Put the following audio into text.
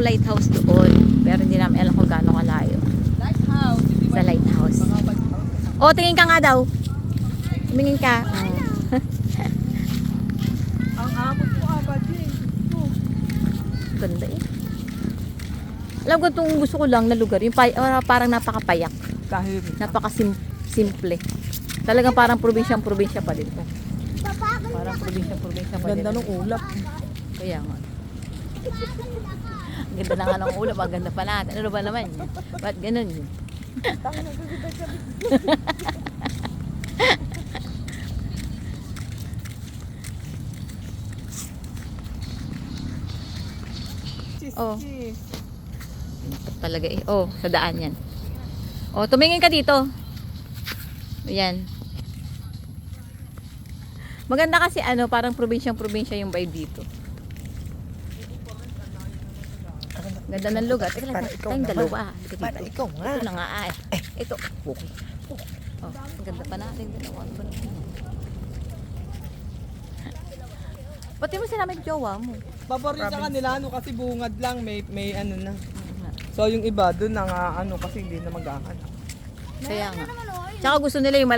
lighthouse doon. Pero hindi namin alam kung gaano kalayo. Lighthouse. Hindi Sa lighthouse. O, tingin ka nga daw. Tumingin ka. Ang amot ko agad eh. Ganda eh. Alam ko itong gusto ko lang na lugar. Yung parang napakapayak. Kahit. Napakasimple. Talagang parang probinsyang-probinsya pa din. Parang probinsyang-probinsya pa din. Ganda ng ulap. Kaya nga. Ang ganda na nga ng ulap. Ang ganda pa natin. Ano ba naman yun? Ba't ganun yun? Oh. Talaga eh. Oh, sa daan yan. Oh, tumingin ka dito. Ayan. Maganda kasi ano, parang probinsyang-probinsya yung vibe dito. Ganda ng lugar. Teka lang, tayong dalawa. Para ikaw nga. Ito na nga ay. Ito. Okay. Oh, ang ganda pa natin dalawa. Pati mo sinamay jowa mo. Paborito sa kanila ano kasi bungad lang may ano na. So yung iba doon na nga ano kasi hindi na mag-aangat. Kaya nga. Tsaka gusto nila yung